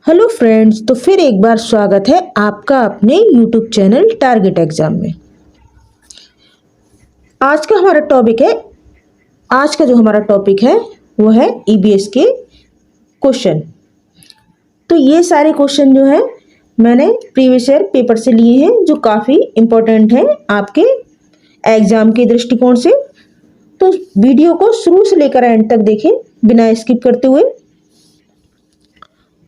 Hello friends, तो फिर एक बार स्वागत है आपका अपने यूट्यूब चैनल टारगेट एग्जाम में। आज का हमारा टॉपिक है आज का जो हमारा टॉपिक है वो है ईबीएस के क्वेश्चन। तो ये सारे क्वेश्चन जो है मैंने प्रीवियस ईयर पेपर से लिए हैं, जो काफ़ी इम्पोर्टेंट हैं आपके एग्ज़ाम के दृष्टिकोण से। तो वीडियो को शुरू से लेकर एंड तक देखें बिना स्किप करते हुए।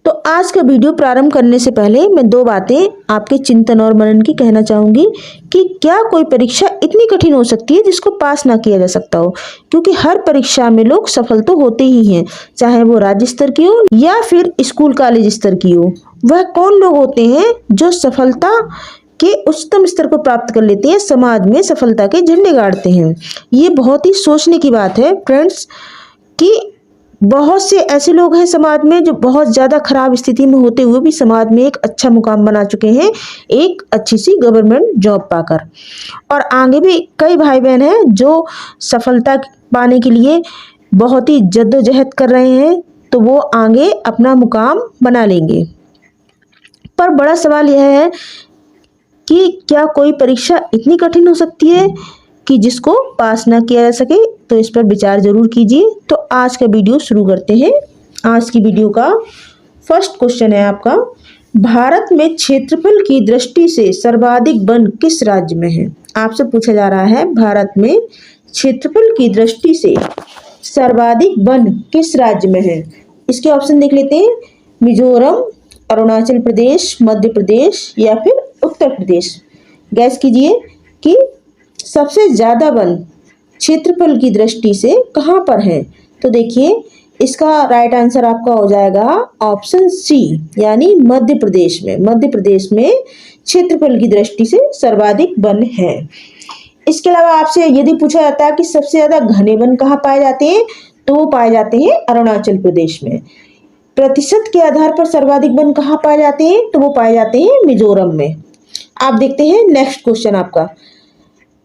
तो आज का वीडियो प्रारंभ करने से पहले मैं दो बातें आपके चिंतन और मनन की कहना चाहूँगी कि क्या कोई परीक्षा इतनी कठिन हो सकती है जिसको पास ना किया जा सकता हो। क्योंकि हर परीक्षा में लोग सफल तो होते ही हैं, चाहे वो राज्य स्तर की हो या फिर स्कूल कॉलेज स्तर की हो। वह कौन लोग होते हैं जो सफलता के उच्चतम स्तर को प्राप्त कर लेते हैं, समाज में सफलता के झंडे गाड़ते हैं। ये बहुत ही सोचने की बात है फ्रेंड्स कि बहुत से ऐसे लोग हैं समाज में जो बहुत ज़्यादा खराब स्थिति में होते हुए भी समाज में एक अच्छा मुकाम बना चुके हैं, एक अच्छी सी गवर्नमेंट जॉब पाकर। और आगे भी कई भाई बहन हैं जो सफलता पाने के लिए बहुत ही जद्दोजहद कर रहे हैं, तो वो आगे अपना मुकाम बना लेंगे। पर बड़ा सवाल यह है कि क्या कोई परीक्षा इतनी कठिन हो सकती है कि जिसको पास ना किया जा सके। तो इस पर विचार जरूर कीजिए। तो आज का वीडियो शुरू करते हैं। आज की वीडियो का फर्स्ट क्वेश्चन है आपका, भारत में क्षेत्रफल की दृष्टि से सर्वाधिक वन किस राज्य में है। आपसे पूछा जा रहा है भारत में क्षेत्रफल की दृष्टि से सर्वाधिक वन किस राज्य में है। इसके ऑप्शन देख लेते हैं, मिजोरम, अरुणाचल प्रदेश, मध्य प्रदेश या फिर उत्तर प्रदेश। गैस कीजिए कि सबसे ज्यादा वन क्षेत्रफल की दृष्टि से कहां पर है। तो देखिए इसका राइट आंसर आपका हो जाएगा ऑप्शन सी, यानी मध्य प्रदेश में। मध्य प्रदेश में क्षेत्रफल की दृष्टि से सर्वाधिक वन है। इसके अलावा आपसे यदि पूछा जाता है कि सबसे ज्यादा घने वन कहाँ पाए जाते हैं, तो वो पाए जाते हैं अरुणाचल प्रदेश में। प्रतिशत के आधार पर सर्वाधिक वन कहाँ पाए जाते हैं, तो वो पाए जाते हैं मिजोरम में। आप देखते हैं नेक्स्ट क्वेश्चन आपका,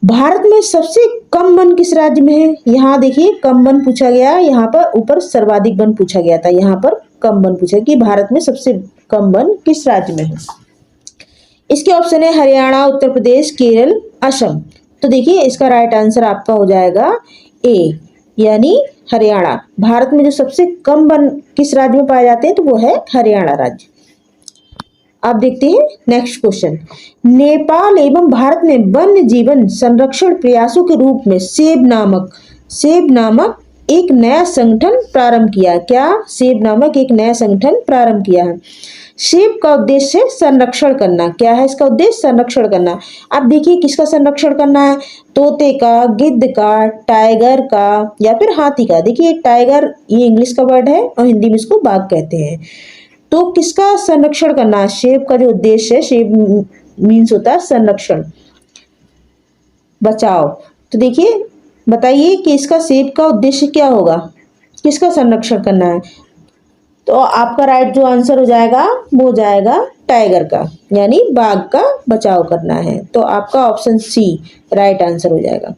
भारत में सबसे कम वन किस राज्य में है। यहाँ देखिए कम वन पूछा गया, यहाँ पर ऊपर सर्वाधिक वन पूछा गया था, यहाँ पर कम वन पूछा कि भारत में सबसे कम वन किस राज्य में है। इसके ऑप्शन है हरियाणा, उत्तर प्रदेश, केरल, असम। तो देखिए इसका राइट आंसर आपका हो जाएगा ए, यानी हरियाणा। भारत में जो सबसे कम वन किस राज्य में पाए जाते हैं, तो वो है हरियाणा राज्य। आप देखते हैं नेक्स्ट क्वेश्चन, नेपाल एवं भारत ने वन्य जीवन संरक्षण प्रयासों के रूप में सेब नामक एक नया संगठन प्रारंभ किया। क्या सेब नामक एक नया संगठन प्रारंभ किया है। सेब का उद्देश्य संरक्षण करना। क्या है इसका उद्देश्य? संरक्षण करना। आप देखिए किसका संरक्षण करना है, तोते का, गिद्ध का, टाइगर का या फिर हाथी का। देखिए टाइगर ये इंग्लिश का वर्ड है और हिंदी में इसको बाघ कहते हैं। तो किसका संरक्षण करना है, सेब का जो उद्देश्य है, सेब मीन्स होता है संरक्षण, बचाव। तो देखिए बताइए कि इसका सेब का उद्देश्य क्या होगा, किसका संरक्षण करना है। तो आपका राइट जो आंसर हो जाएगा वो हो जाएगा टाइगर का, यानी बाघ का बचाव करना है। तो आपका ऑप्शन सी राइट आंसर हो जाएगा।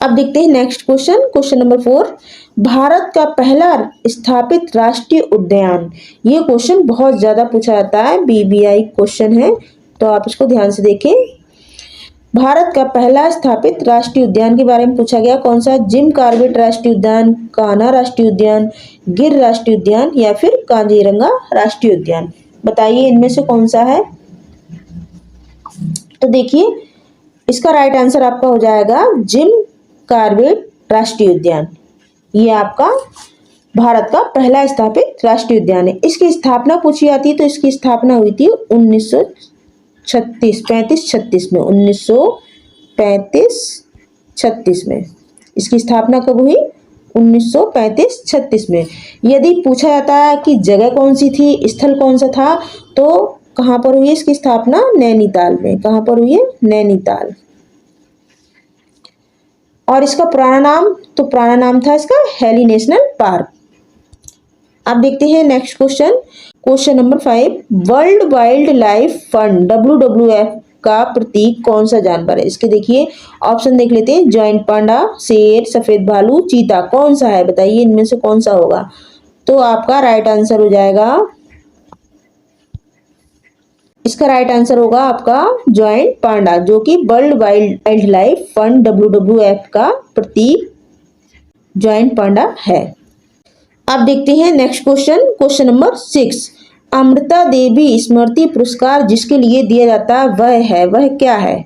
अब देखते हैं next question, question number 4, Bharat का पहला स्थापित राष्ट्रीय उद्यान। ये क्वेश्चन बहुत ज्यादा पूछा जाता है, बीबीआई क्वेश्चन है, तो आप इसको ध्यान से देखें। भारत का पहला स्थापित राष्ट्रीय उद्यान के बारे में पूछा गया, कौन सा? जिम कॉर्बेट राष्ट्रीय उद्यान, कान्हा राष्ट्रीय उद्यान, गिर राष्ट्रीय उद्यान या फिर काजीरंगा राष्ट्रीय उद्यान। बताइए इनमें से कौन सा है। तो देखिए इसका राइट आंसर आपका हो जाएगा जिम कॉर्बेट राष्ट्रीय उद्यान। ये आपका भारत का पहला स्थापित राष्ट्रीय उद्यान है। इसकी स्थापना पूछी जाती है तो इसकी स्थापना हुई थी 1935-36 में। 1935-36 में इसकी स्थापना कब हुई? 1935-36 में। यदि पूछा जाता है कि जगह कौन सी थी, स्थल कौन सा था, तो कहाँ पर हुई इसकी स्थापना? नैनीताल में। कहाँ पर हुई है? नैनीताल। और इसका पुराना नाम, तो पुराना नाम था इसका हेली नेशनल पार्क। अब देखते हैं next question, question number 5, world wildlife fund WWF का प्रतीक कौन सा जानवर है। इसके देखिए ऑप्शन देख लेते हैं, जॉइंट पांडा, शेर, सफेद भालू, चीता। कौन सा है बताइए इनमें से कौन सा होगा। तो आपका राइट आंसर हो जाएगा इसका राइट आंसर होगा आपका जॉइंट पांडा, जो कि world wildlife fund WWF का प्रतीक जॉइंट पांडा है। अब देखते हैं next question, question number 6। Amrita Devi Smriti Puraskar जिसके लिए दिया जाता है वह क्या है?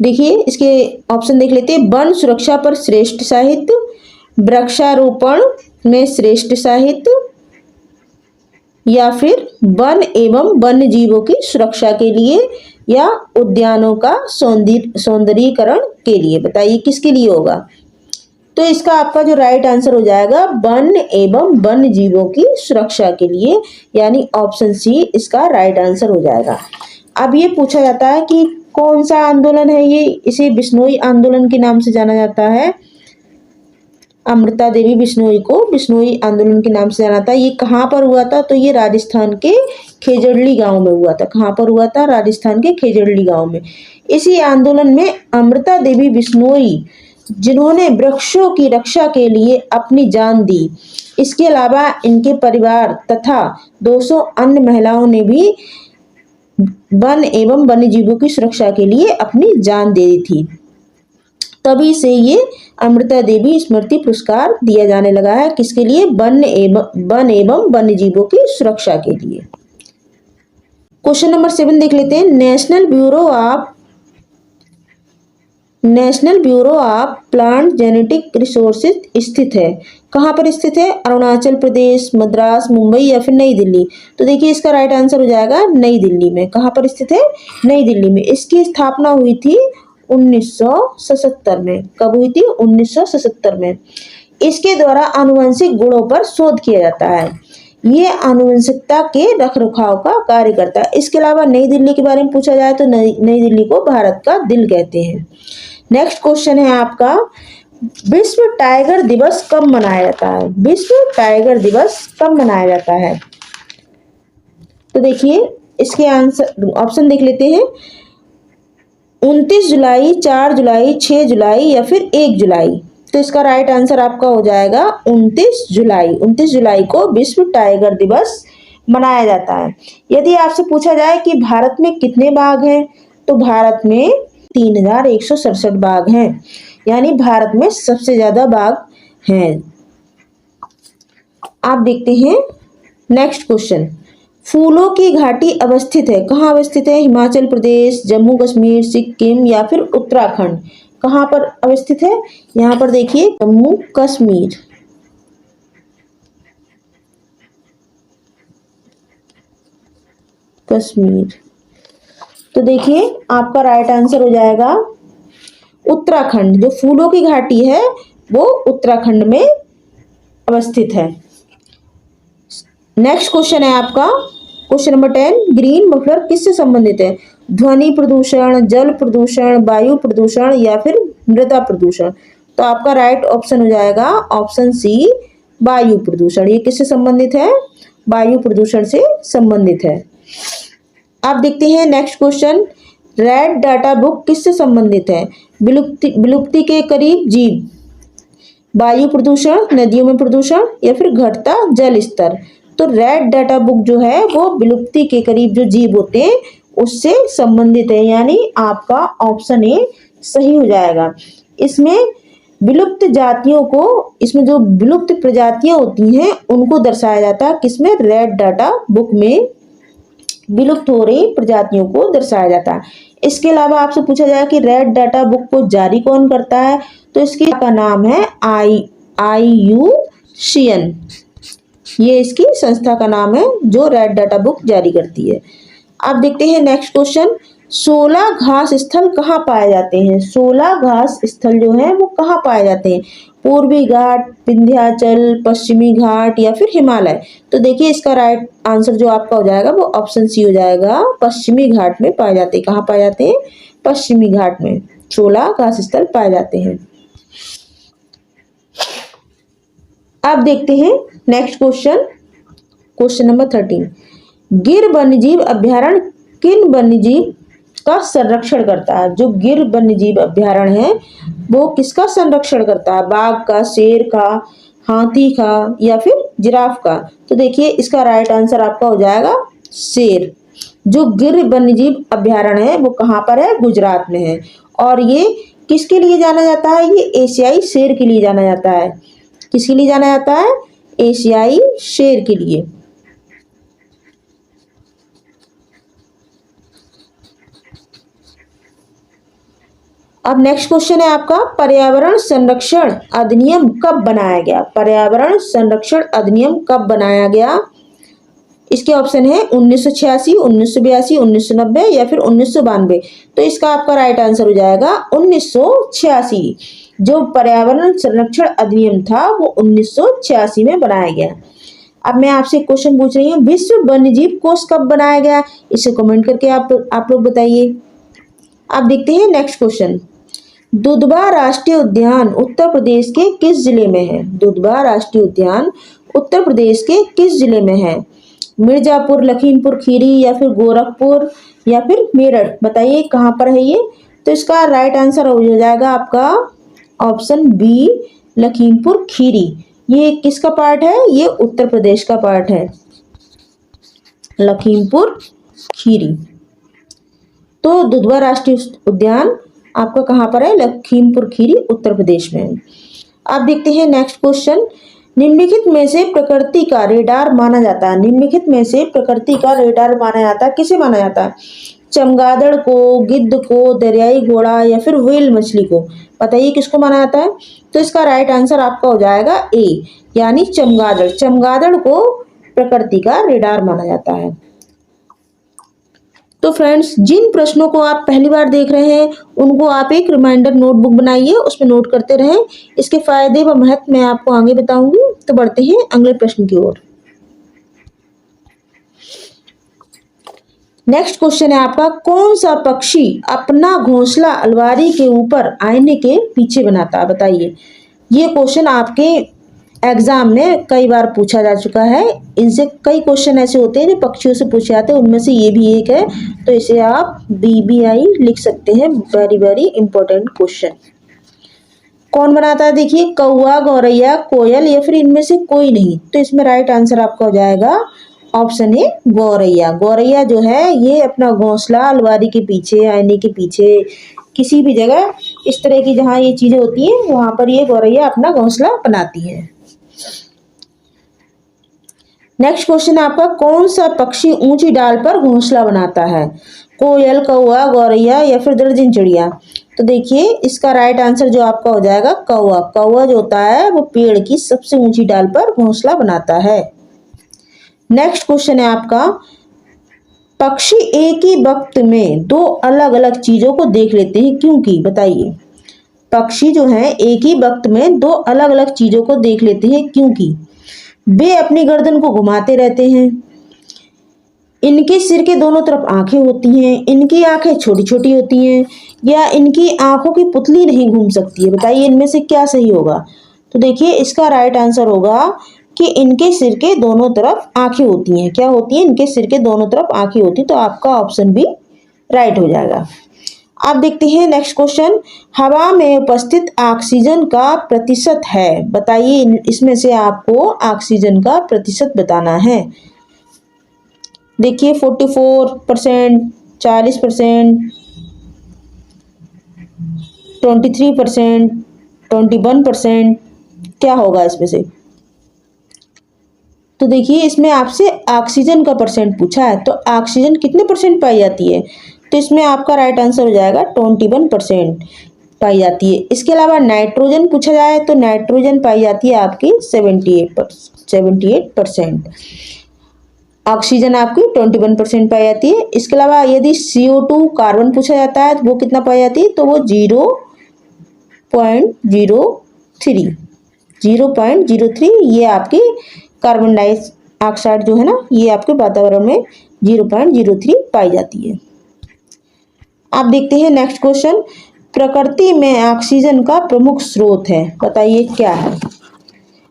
देखिए इसके ऑप्शन देख लेते हैं। वन सुरक्षा पर श्रेष्ठ साहित्य, वृक्षारोपण में श्रेष्ठ साहित्य, या फिर वन एवं वन्य जीवों की सुरक्षा के लिए, या उद्यानों का सौंदर्यीकरण के लिए। बताइए किसके लिए होगा? तो इसका आपका जो राइट आंसर हो जाएगा वन एवं वन्य जीवों की सुरक्षा के लिए, यानी ऑप्शन सी इसका राइट आंसर हो जाएगा। अब ये पूछा जाता है कि कौन सा आंदोलन है ये? इसे बिश्नोई आंदोलन के नाम से जाना जाता है। अमृता देवी बिश्नोई को बिश्नोई आंदोलन के नाम से जाना था। ये कहाँ पर हुआ था? तो ये राजस्थान के खेजड़ली गांव में हुआ था। कहाँ पर हुआ था? राजस्थान के खेजड़ली गांव में। इसी आंदोलन में अमृता देवी बिश्नोई, जिन्होंने वृक्षों की रक्षा के लिए अपनी जान दी, इसके अलावा इनके परिवार तथा 200 अन्य महिलाओं ने भी वन एवं वन्य जीवों की सुरक्षा के लिए अपनी जान दे दी थी। तभी से ये अमृता देवी स्मृति पुरस्कार दिया जाने लगा है। किसके लिए? वन एवं वन्य जीवों की सुरक्षा के लिए। क्वेश्चन नंबर 7 देख लेते हैं। National bureau of plant genetic resources स्थित है। कहाँ पर स्थित है? अरुणाचल प्रदेश, मद्रास, मुंबई या फिर नई दिल्ली। तो देखिए इसका राइट आंसर हो जाएगा नई दिल्ली में। कहाँ पर स्थित है? नई दिल्ली में। इसकी स्थापना हुई थी 1977 में। कब हुई थी? 1977 में। इसके द्वारा आनुवंशिक गुणों पर शोध किया जाता है। ये आनुवंशिकता के रखरखाव का कार्य करता है। इसके अलावा नई दिल्ली के बारे में पूछा जाए तो नई दिल्ली को भारत का दिल कहते हैं। नेक्स्ट क्वेश्चन है आपका, विश्व टाइगर दिवस कब मनाया जाता है? विश्व टाइगर दिवस कब मनाया जाता है? तो देखिए इसके आंसर ऑप्शन देख लेते हैं। 29 जुलाई, 4 जुलाई, 6 जुलाई या फिर 1 जुलाई। तो इसका राइट आंसर आपका हो जाएगा 29 जुलाई। 29 जुलाई को विश्व टाइगर दिवस मनाया जाता है। यदि आपसे पूछा जाए कि भारत में कितने बाघ हैं, तो भारत में 3167 बाघ हैं, यानी भारत में सबसे ज्यादा बाघ हैं। आप देखते हैं नेक्स्ट क्वेश्चन। फूलों की घाटी अवस्थित है। कहाँ अवस्थित है? हिमाचल प्रदेश, जम्मू कश्मीर, सिक्किम या फिर उत्तराखंड। कहाँ पर अवस्थित है? यहाँ पर देखिए जम्मू कश्मीर। तो देखिए आपका राइट आंसर हो जाएगा उत्तराखंड। जो फूलों की घाटी है वो उत्तराखंड में अवस्थित है। नेक्स्ट क्वेश्चन है आपका क्वेश्चन नंबर 10। ग्रीन मफलर किससे संबंधित है? ध्वनि प्रदूषण, जल प्रदूषण, वायु प्रदूषण या फिर मृदा प्रदूषण। तो आपका राइट ऑप्शन हो जाएगा ऑप्शन सी वायु प्रदूषण। ये किससे संबंधित है? वायु प्रदूषण से संबंधित है। आप देखते हैं next question. Red data book किससे संबंधित है? विलुप्ति के करीब जीव, वायु प्रदूषण, नदियों में प्रदूषण या फिर घटता जल स्तर। तो रेड डाटा बुक जो है वो विलुप्ति के करीब जो जीव होते हैं उससे संबंधित है, यानी आपका ऑप्शन ए सही हो जाएगा। इसमें विलुप्त जातियों को, इसमें जो विलुप्त प्रजातियां होती हैं उनको दर्शाया जाता है। किसमें? रेड डाटा बुक में विलुप्त हो रही प्रजातियों को दर्शाया जाता है। इसके अलावा आपसे पूछा जाए कि रेड डाटा बुक को जारी कौन करता है, तो इसकी का नाम है IUCN। ये इसकी संस्था का नाम है जो रेड डाटा बुक जारी करती है। अब देखते हैं नेक्स्ट क्वेश्चन। 16 घास स्थल कहाँ पाए जाते हैं? 16 घास स्थल जो है वो कहाँ पाए जाते हैं? पूर्वी घाट, विंध्याचल, पश्चिमी घाट या फिर हिमालय। तो देखिए इसका राइट आंसर जो आपका हो जाएगा वो ऑप्शन सी हो जाएगा, पश्चिमी घाट में पाए जाते हैं। कहाँ पाए जाते हैं? पश्चिमी घाट में 16 घास स्थल पाए जाते हैं। अब देखते हैं नेक्स्ट क्वेश्चन, क्वेश्चन नंबर 13। गिर वन्यजीव अभ्यारण्य किन वन्यजीव का संरक्षण करता है? जो गिर वन्यजीव अभ्यारण्य है वो किसका संरक्षण करता है? बाघ का, शेर का, हाथी का या फिर जिराफ का। तो देखिए इसका राइट आंसर आपका हो जाएगा शेर। जो गिर वन्यजीव अभयारण्य है वो कहाँ पर है? गुजरात में है। और ये किसके लिए जाना जाता है? ये एशियाई शेर के लिए जाना जाता है। किसके लिए जाना जाता है? एशियाई शेर के लिए। अब नेक्स्ट क्वेश्चन है आपका, पर्यावरण संरक्षण अधिनियम कब बनाया गया? पर्यावरण संरक्षण अधिनियम कब बनाया गया? इसके ऑप्शन है 1986, 1982, 1990 या फिर 1992। तो इसका आपका राइट आंसर हो जाएगा 1986। जो पर्यावरण संरक्षण अधिनियम था वो 1986 में बनाया गया। अब मैं आपसे एक क्वेश्चन पूछ रही हूँ, विश्व वन्यजीव कोष कब बनाया गया? इसे कमेंट करके आप लोग बताइए। आप देखते हैं नेक्स्ट क्वेश्चन, दुधवा राष्ट्रीय उद्यान उत्तर प्रदेश के किस जिले में है? दुधवा राष्ट्रीय उद्यान उत्तर प्रदेश के किस जिले में है? मिर्जापुर, लखीमपुर खीरी या फिर गोरखपुर या फिर मेरठ? बताइए कहाँ पर है ये? तो इसका राइट आंसर हो जाएगा आपका ऑप्शन बी, लखीमपुर खीरी। ये किसका पार्ट है? ये उत्तर प्रदेश का पार्ट है, लखीमपुर खीरी। तो दुधवा राष्ट्रीय उद्यान आपका कहाँ पर है? लखीमपुर खीरी उत्तर प्रदेश में है। आप देखते हैं नेक्स्ट क्वेश्चन, निम्नलिखित में से प्रकृति का रेडार माना जाता है? निम्नलिखित में से प्रकृति का रेडार माना जाता है, किसे माना जाता है? चमगादड़ को, गिद्ध को, दरियाई घोड़ा या फिर व्हेल मछली को? बताइए किसको माना जाता है? तो इसका राइट आंसर आपका हो जाएगा ए, यानी चमगादड़। चमगादड़ को प्रकृति का रेडार माना जाता है। तो फ्रेंड्स, जिन प्रश्नों को आप पहली बार देख रहे हैं उनको आप एक रिमाइंडर नोटबुक बनाइए, उसमें नोट करते रहें। इसके फायदे व महत्व मैं आपको आगे बताऊंगी। तो बढ़ते हैं अगले प्रश्न की ओर। नेक्स्ट क्वेश्चन है आपका, कौन सा पक्षी अपना घोंसला अलमारी के ऊपर आईने के पीछे बनाता है? बताइए। ये क्वेश्चन आपके एग्जाम में कई बार पूछा जा चुका है। इनसे कई क्वेश्चन ऐसे होते हैं जो पक्षियों से पूछे जाते हैं, उनमें से ये भी एक है। तो इसे आप BBI लिख सकते हैं, वेरी वेरी इंपॉर्टेंट क्वेश्चन। कौन बनाता है? देखिए, कौवा, गौरैया, कोयल या फिर इनमें से कोई नहीं? तो इसमें राइट आंसर आपका हो जाएगा ऑप्शन ए, गौरैया। गौरैया जो है ये अपना घोंसला अलमारी के पीछे, आईने के पीछे, किसी भी जगह इस तरह की जहाँ ये चीजें होती हैं वहां पर ये गौरैया अपना घोंसला बनाती है। नेक्स्ट क्वेश्चन है आपका, कौन सा पक्षी ऊंची डाल पर घोंसला बनाता है? कोयल, कौवा, गौरैया या फिर दर्जन चिड़िया? तो देखिए इसका राइट आंसर जो आपका हो जाएगा कौवा। कौवा जो होता है वो पेड़ की सबसे ऊंची डाल पर घोंसला बनाता है। नेक्स्ट क्वेश्चन है आपका, पक्षी एक ही वक्त में दो अलग अलग चीजों को देख लेते हैं क्योंकि? बताइए। पक्षी जो है एक ही वक्त में दो अलग अलग चीजों को देख लेते हैं क्योंकि? वे अपनी गर्दन को घुमाते रहते हैं, इनके सिर के दोनों तरफ आंखें होती हैं, इनकी आंखें छोटी छोटी होती हैं, या इनकी आंखों की पुतली नहीं घूम सकती है। बताइए इनमें से क्या सही होगा? तो देखिए इसका राइट आंसर होगा कि इनके सिर के दोनों तरफ आंखें होती हैं। क्या होती हैं? इनके सिर के दोनों तरफ आंखें होती हैं। तो आपका ऑप्शन बी राइट हो जाएगा। आप देखते हैं नेक्स्ट क्वेश्चन, हवा में उपस्थित ऑक्सीजन का प्रतिशत है? बताइए इसमें से आपको ऑक्सीजन का प्रतिशत बताना है। देखिए 44%, 40%, 23%, 21%, क्या होगा इसमें से? तो देखिए इसमें आपसे ऑक्सीजन का परसेंट पूछा है, तो ऑक्सीजन कितने परसेंट पाई जाती है? तो इसमें आपका राइट आंसर हो जाएगा 21% पाई जाती है। इसके अलावा नाइट्रोजन पूछा जाए तो नाइट्रोजन पाई जाती है आपकी 78%। ऑक्सीजन आपकी 21% पाई जाती है। इसके अलावा यदि CO2 कार्बन पूछा जाता है तो वो कितना पाई जाती है? तो वो 0.03 ये आपकी कार्बन डाइऑक्साइड जो है ना, ये आपके वातावरण में 0.03 पाई जाती है। आप देखते हैं नेक्स्ट क्वेश्चन, प्रकृति में ऑक्सीजन का प्रमुख स्रोत है? बताइए क्या है?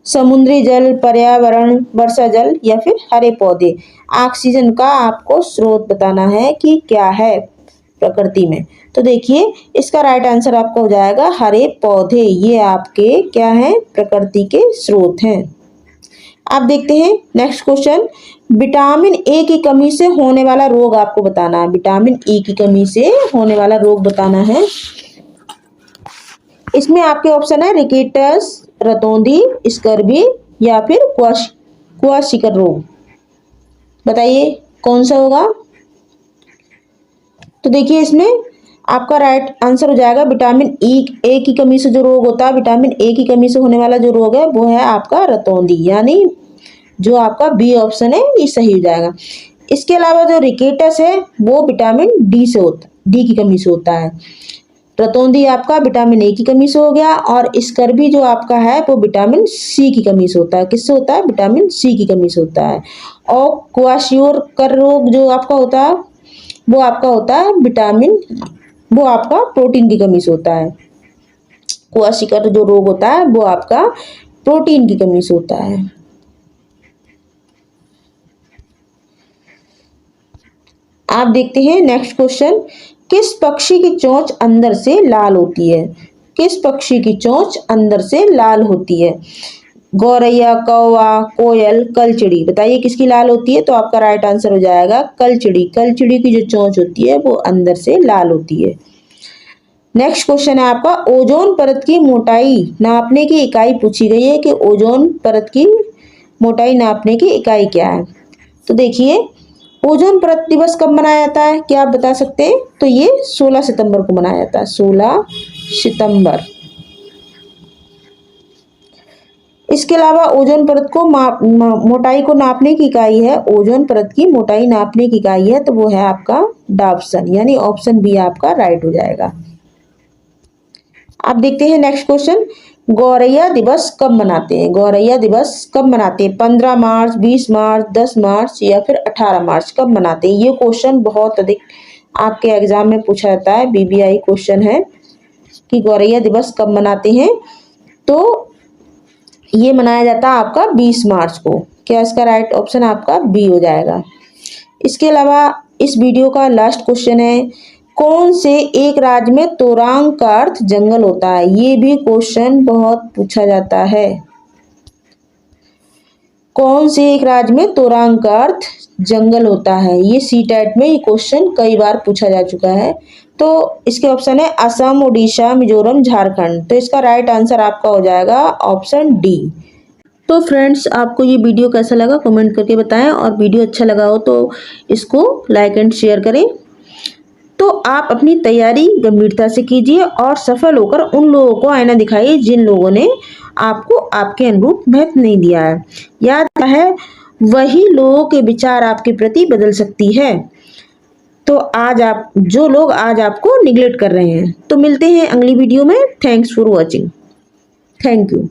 समुद्री जल, पर्यावरण, वर्षा जल या फिर हरे पौधे? ऑक्सीजन का आपको स्रोत बताना है कि क्या है प्रकृति में। तो देखिए इसका राइट आंसर आपका हो जाएगा हरे पौधे। ये आपके क्या है? प्रकृति के स्रोत हैं। आप देखते हैं नेक्स्ट क्वेश्चन, विटामिन ए की कमी से होने वाला रोग आपको बताना है। विटामिन ए की कमी से होने वाला रोग बताना है। इसमें आपके ऑप्शन है रिकेटस, रतौंधी, स्कर्वी या फिर क्वाशिकर रोग। बताइए कौन सा होगा। तो देखिए इसमें आपका राइट आंसर हो जाएगा विटामिन ए की कमी से जो रोग होता है, विटामिन ए की कमी से होने वाला जो रोग है वो है आपका रतौंधी, यानी जो आपका बी ऑप्शन है ये सही हो जाएगा। इसके अलावा जो रिकेटस है वो विटामिन डी की कमी से होता है। रतौंधी आपका विटामिन ए की कमी से हो गया, और स्कर्वी जो आपका है वो विटामिन सी की कमी से होता है। किससे होता है? विटामिन सी की कमी से होता है। और क्वाशियोकर रोग जो आपका होता है वो आपका होता है वो आपका प्रोटीन की कमी से होता है। क्वाशिकर जो रोग होता है वो आपका प्रोटीन की कमी से होता है। आप देखते हैं नेक्स्ट क्वेश्चन, किस पक्षी की चोंच अंदर से लाल होती है? किस पक्षी की चोंच अंदर से लाल होती है? गौरैया, कौवा, कोयल, कलचिड़ी। बताइए किसकी लाल होती है? तो आपका राइट आंसर हो जाएगा कलचिड़ी। कलचिड़ी की जो चोंच होती है वो अंदर से लाल होती है। नेक्स्ट क्वेश्चन है आपका, ओजोन परत की मोटाई नापने की इकाई पूछी गई है कि ओजोन परत की मोटाई नापने की इकाई क्या है? तो देखिए ओजोन परत दिवस कब मनाया जाता है, क्या आप बता सकते हैं? तो ये 16 सितंबर को मनाया जाता है, 16 सितंबर। इसके अलावा ओजोन परत को मोटाई को नापने की इकाई है, ओजोन परत की मोटाई नापने की इकाई है तो वो है आपका डाप्सन, यानी ऑप्शन बी आपका राइट हो जाएगा। आप देखते हैं नेक्स्ट क्वेश्चन, गौरैया दिवस कब मनाते हैं? गौरैया दिवस कब मनाते हैं? 15 मार्च, 20 मार्च, 10 मार्च या फिर 18 मार्च, कब मनाते हैं? ये क्वेश्चन बहुत अधिक आपके एग्जाम में पूछा जाता है, बीबीआई क्वेश्चन है कि गौरैया दिवस कब मनाते हैं। तो ये मनाया जाता है आपका 20 मार्च को। क्या इसका राइट ऑप्शन आपका बी हो जाएगा। इसके अलावा इस वीडियो का लास्ट क्वेश्चन है, कौन से एक राज्य में तोरांग का अर्थ जंगल होता है? ये भी क्वेश्चन बहुत पूछा जाता है। कौन से एक राज्य में तोरांग का अर्थ जंगल होता है? ये सीटेट में ये क्वेश्चन कई बार पूछा जा चुका है। तो इसके ऑप्शन है असम, उड़ीसा, मिजोरम, झारखंड। तो इसका राइट आंसर आपका हो जाएगा ऑप्शन डी। तो फ्रेंड्स आपको ये वीडियो कैसा लगा कमेंट करके बताएं, और वीडियो अच्छा लगा हो तो इसको लाइक एंड शेयर करें। तो आप अपनी तैयारी गंभीरता से कीजिए और सफल होकर उन लोगों को आईना दिखाइए जिन लोगों ने आपको आपके अनुरूप महत्व नहीं दिया है। याद है वही लोगों के विचार आपके प्रति बदल सकती है। तो जो लोग आज आपको निगलेक्ट कर रहे हैं। तो मिलते हैं अगली वीडियो में। Thanks for watching. Thank you.